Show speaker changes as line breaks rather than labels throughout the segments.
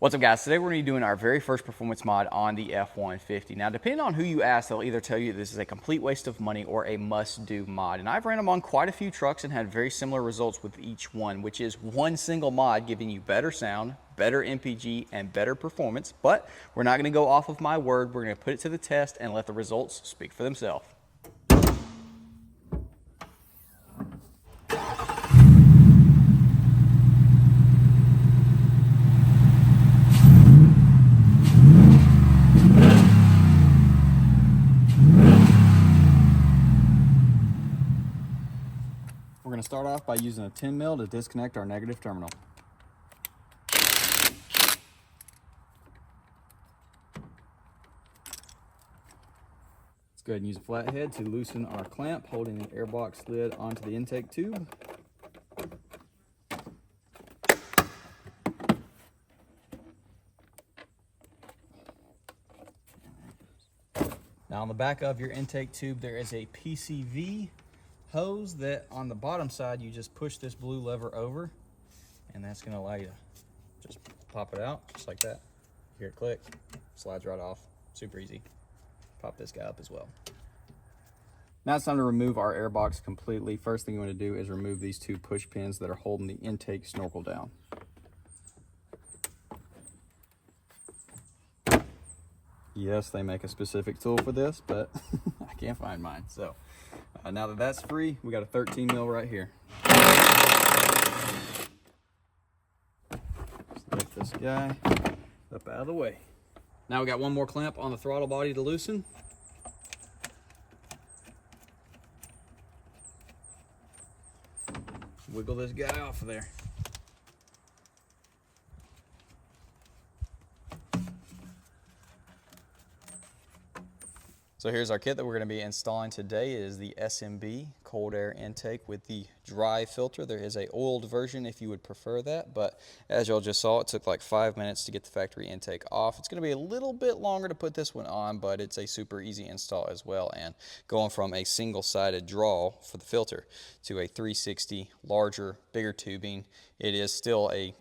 What's up, guys? Today we're going to be doing our very first performance mod on the F150. Now, depending on who you ask, they'll either tell you this is a complete waste of money or a must-do mod. And I've ran them on quite a few trucks and had very similar results with each one, which is one single mod giving you better sound, better MPG, and better performance. But we're not going to go off of my word. We're going to put it to the test and let the results speak for themselves. We're going to start off by using a 10 mil to disconnect our negative terminal. Let's go ahead and use a flathead to loosen our clamp holding the airbox lid onto the intake tube. Now on the back of your intake tube there is a PCV hose that on the bottom side you just push this blue lever over and that's going to allow you to just pop it out just like that. Hear it click, slides right off, super easy. Pop this guy up as well. Now it's time to remove our airbox completely. First thing you want to do is remove these two push pins that are holding the intake snorkel down. Yes, they make a specific tool for this, but I can't find mine. So now that that's free, we got a 13 mil right here. Just lift this guy up out of the way. Now we got one more clamp on the throttle body to loosen. Wiggle this guy off of there. So here's our kit that we're going to be installing today. It is the SMB cold air intake with the dry filter. There is a oiled version if you would prefer that, but as y'all just saw, it took like 5 minutes to get the factory intake off. It's going to be a little bit longer to put this one on, but it's a super easy install as well. And going from a single-sided draw for the filter to a 360 larger, bigger tubing, it is still a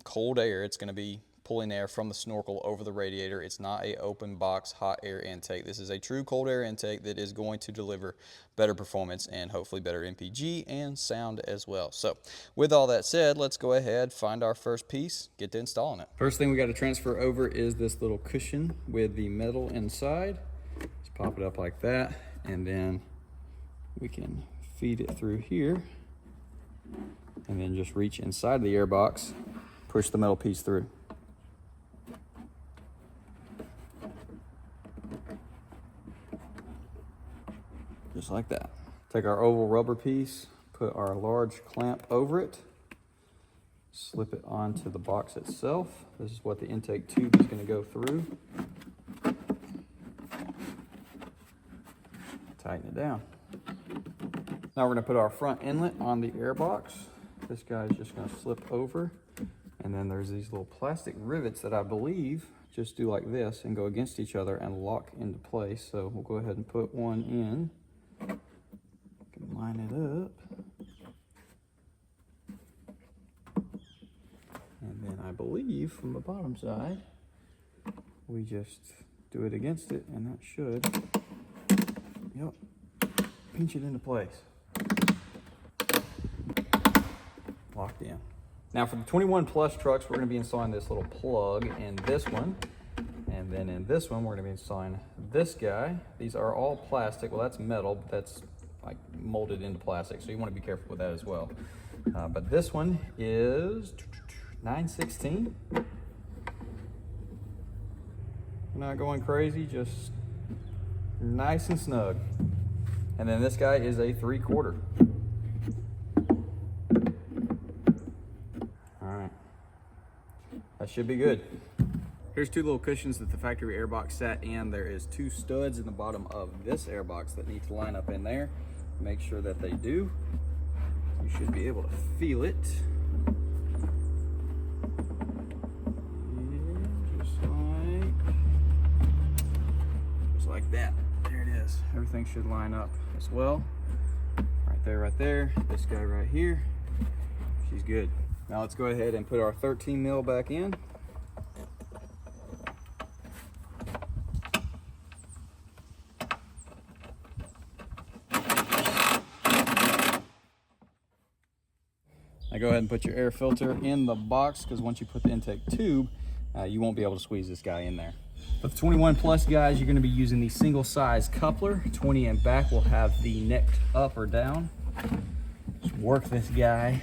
cold air. It's going to be pulling air from the snorkel over the radiator. It's not a open box hot air intake. This is a true cold air intake that is going to deliver better performance and hopefully better MPG and sound as well. So with all that said, let's go ahead, find our first piece, get to installing it. First thing we got to transfer over is this little cushion with the metal inside. Just pop it up like that, and then we can feed it through here and then just reach inside the airbox, push the metal piece through. Just like that. Take our oval rubber piece, put our large clamp over it, slip it onto the box itself. This is what the intake tube is going to go through. Tighten it down. Now we're going to put our front inlet on the airbox. This guy is just going to slip over, and then there's these little plastic rivets that I believe just do like this and go against each other and lock into place. So we'll go ahead and put one in. Line it up, and then I believe from the bottom side we just do it against it, and that should, yep, pinch it into place. Locked in. Now for the 21 plus trucks, we're going to be installing this little plug in this one, and then in this one we're going to be installing this guy. These are all plastic. Well, that's metal, but that's like molded into plastic, so you want to be careful with that as well. But this one is 9/16. Not going crazy, just nice and snug. And then this guy is a 3/4. All right, that should be good. Here's two little cushions that the factory airbox sat in. There is two studs in the bottom of this airbox that need to line up in there. Make sure that they do. You should be able to feel it. Yeah, just like that. There it is. Everything should line up as well. Right there. This guy right here. She's good. Now let's go ahead and put our 13 mil back in. Now go ahead and put your air filter in the box, because once you put the intake tube, you won't be able to squeeze this guy in there. For the 21 plus guys, you're going to be using the single size coupler. 20 and back will have the neck up or down. Just work this guy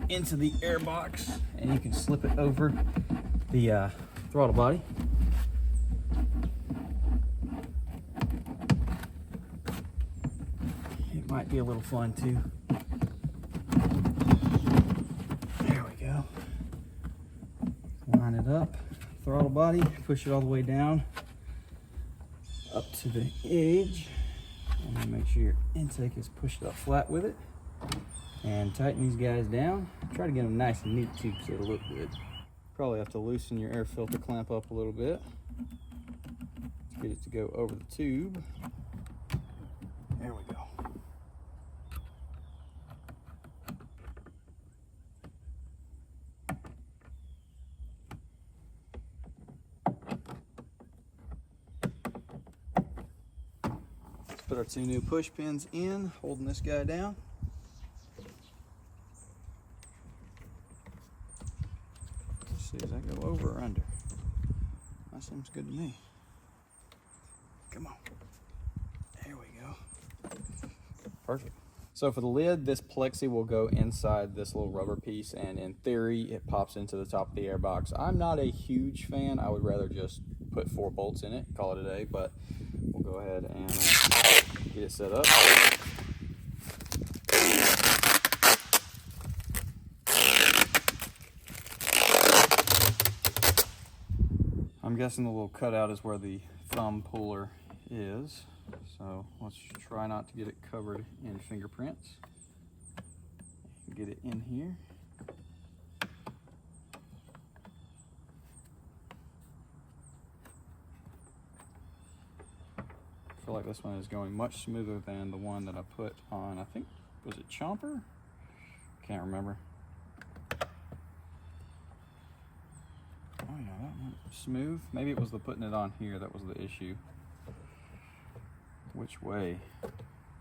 into the air box, and you can slip it over the throttle body. It might be a little fun too. There we go. Line it up, throttle body, push it all the way down up to the edge, and then make sure your intake is pushed up flat with it, and tighten these guys down. Try to get them nice and neat too, so it'll look good. Probably have to loosen your air filter clamp up a little bit. Let's get it to go over the tube. There we go. Let's put our 2 new push pins in, holding this guy down. See, does that go over or under? That seems good to me. Come on. There we go. Perfect. So for the lid, this plexi will go inside this little rubber piece, and in theory, it pops into the top of the airbox. I'm not a huge fan. I would rather just put 4 bolts in it, call it a day, but we'll go ahead and get it set up. I'm guessing the little cutout is where the thumb puller is. So let's try not to get it covered in fingerprints. Get it in here. I feel like this one is going much smoother than the one that I put on, I think, was it Chomper? Can't remember. Oh yeah, that went smooth. Maybe it was the putting it on here that was the issue. Which way? There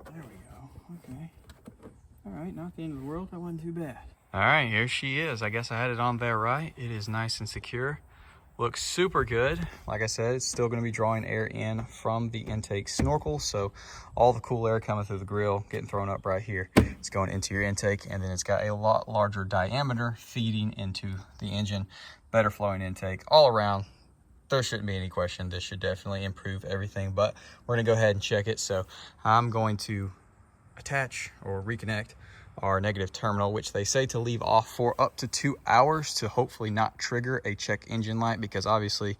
we go. Okay. All right, not the end of the world. That wasn't too bad. All right, here she is. I guess I had it on there right. It is nice and secure. Looks super good. Like I said, it's still going to be drawing air in from the intake snorkel, so all the cool air coming through the grill, getting thrown up right here, it's going into your intake, and then it's got a lot larger diameter feeding into the engine, better flowing intake all around. There shouldn't be any question. This should definitely improve everything, but we're going to go ahead and check it. So I'm going to attach or reconnect our negative terminal, which they say to leave off for up to 2 hours to hopefully not trigger a check engine light, because obviously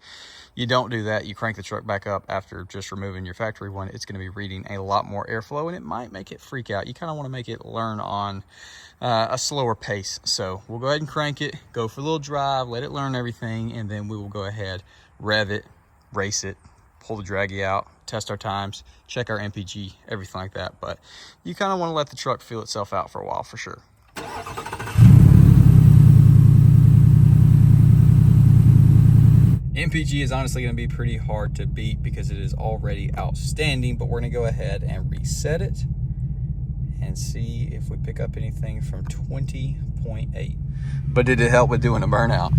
you don't do that. You crank the truck back up after just removing your factory one, it's going to be reading a lot more airflow, and it might make it freak out. You kind of want to make it learn on a slower pace. So we'll go ahead and crank it, go for a little drive, let it learn everything, and then we will go ahead, rev it, race it, pull the draggy out, test our times, check our MPG, everything like that. But you kind of want to let the truck feel itself out for a while for sure. MPG is honestly going to be pretty hard to beat because it is already outstanding, but we're going to go ahead and reset it and see if we pick up anything from 20.8. But did it help with doing a burnout?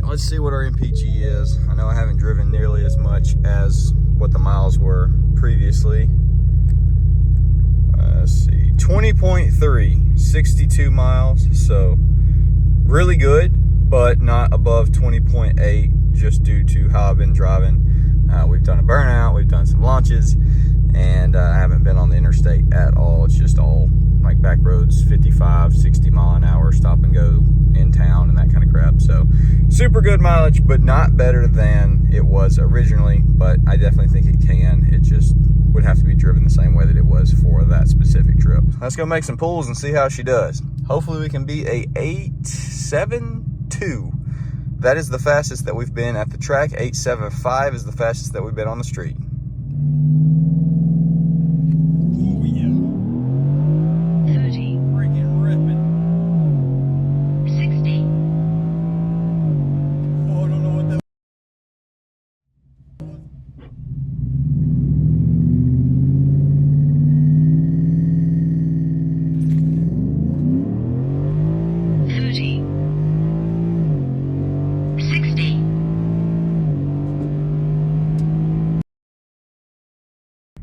Let's see what our MPG is. I know I haven't driven nearly as much as what the miles were previously. Let's see, 20.3, 62 miles. So really good, but not above 20.8 just due to how I've been driving. We've done a burnout, we've done some launches, and I haven't been on the interstate at all. It's just all like back roads, 55, 60 mile an hour, stop and go in town and that kind of crap. So super good mileage, but not better than it was originally, but I definitely think it can. It just would have to be driven the same way that it was for that specific trip. Let's go make some pulls and see how she does. Hopefully we can beat a 8.72. That is the fastest that we've been at the track. 8.75 is the fastest that we've been on the street.
Oh yeah.
30,
Freaking ripping.
60,
Oh, I don't know what that
30, 60.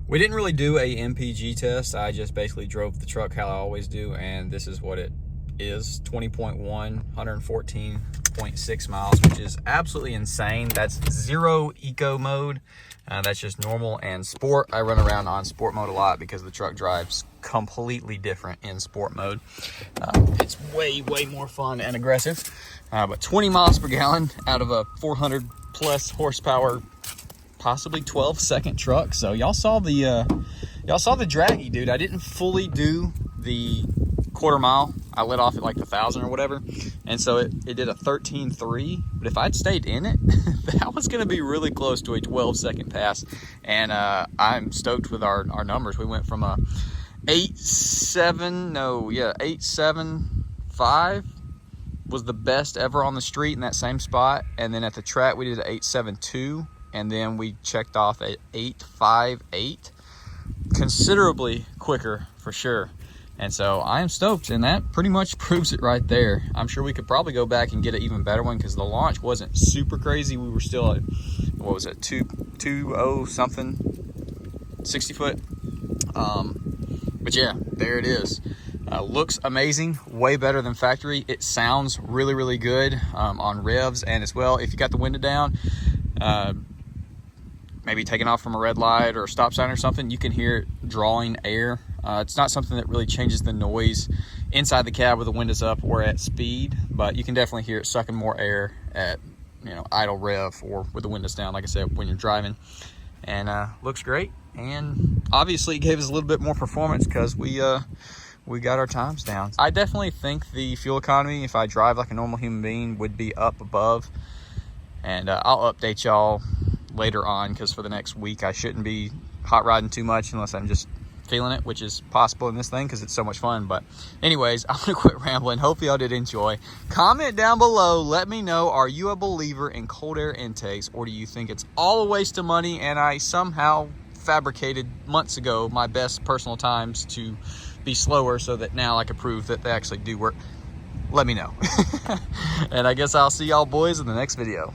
We didn't really do a MPG test. I just basically drove the truck how I always do, and this is what it is. 20.1, 114.6 miles, which is absolutely insane. That's zero eco mode. That's just normal and sport. I run around on sport mode a lot because the truck drives completely different in sport mode. It's way more fun and aggressive. But 20 miles per gallon out of a 400 plus horsepower, possibly 12-second truck. So y'all saw the draggy, dude. I didn't fully do the quarter mile. I let off at like the 1,000 or whatever, and so it did a 13.3. But if I'd stayed in it, that was going to be really close to a 12-second pass. And I'm stoked with our numbers. We went from a 8.75 was the best ever on the street in that same spot, and then at the track we did an 8.72, and then we checked off at 8.58, considerably quicker for sure. And so I am stoked, and that pretty much proves it right there. I'm sure we could probably go back and get an even better one because the launch wasn't super crazy. We were still at, what was it, 2.0 something, 60 foot. But yeah, there it is. Looks amazing, way better than factory. It sounds really good on revs, and as well, if you got the window down, maybe taking off from a red light or a stop sign or something, you can hear it drawing air. It's not something that really changes the noise inside the cab with the windows up or at speed, but you can definitely hear it sucking more air at, idle rev or with the windows down, like I said, when you're driving. And looks great. And obviously it gave us a little bit more performance because we got our times down. I definitely think the fuel economy, if I drive like a normal human being, would be up above. And I'll update y'all later on, because for the next week I shouldn't be hot rodding too much unless I'm just feeling it, which is possible in this thing because it's so much fun. But anyways, I'm gonna quit rambling. Hopefully y'all did enjoy. Comment down below, let me know, are you a believer in cold air intakes, or do you think it's all a waste of money and I somehow fabricated months ago my best personal times to be slower so that now I can prove that they actually do work? Let me know. And I guess I'll see y'all boys in the next video.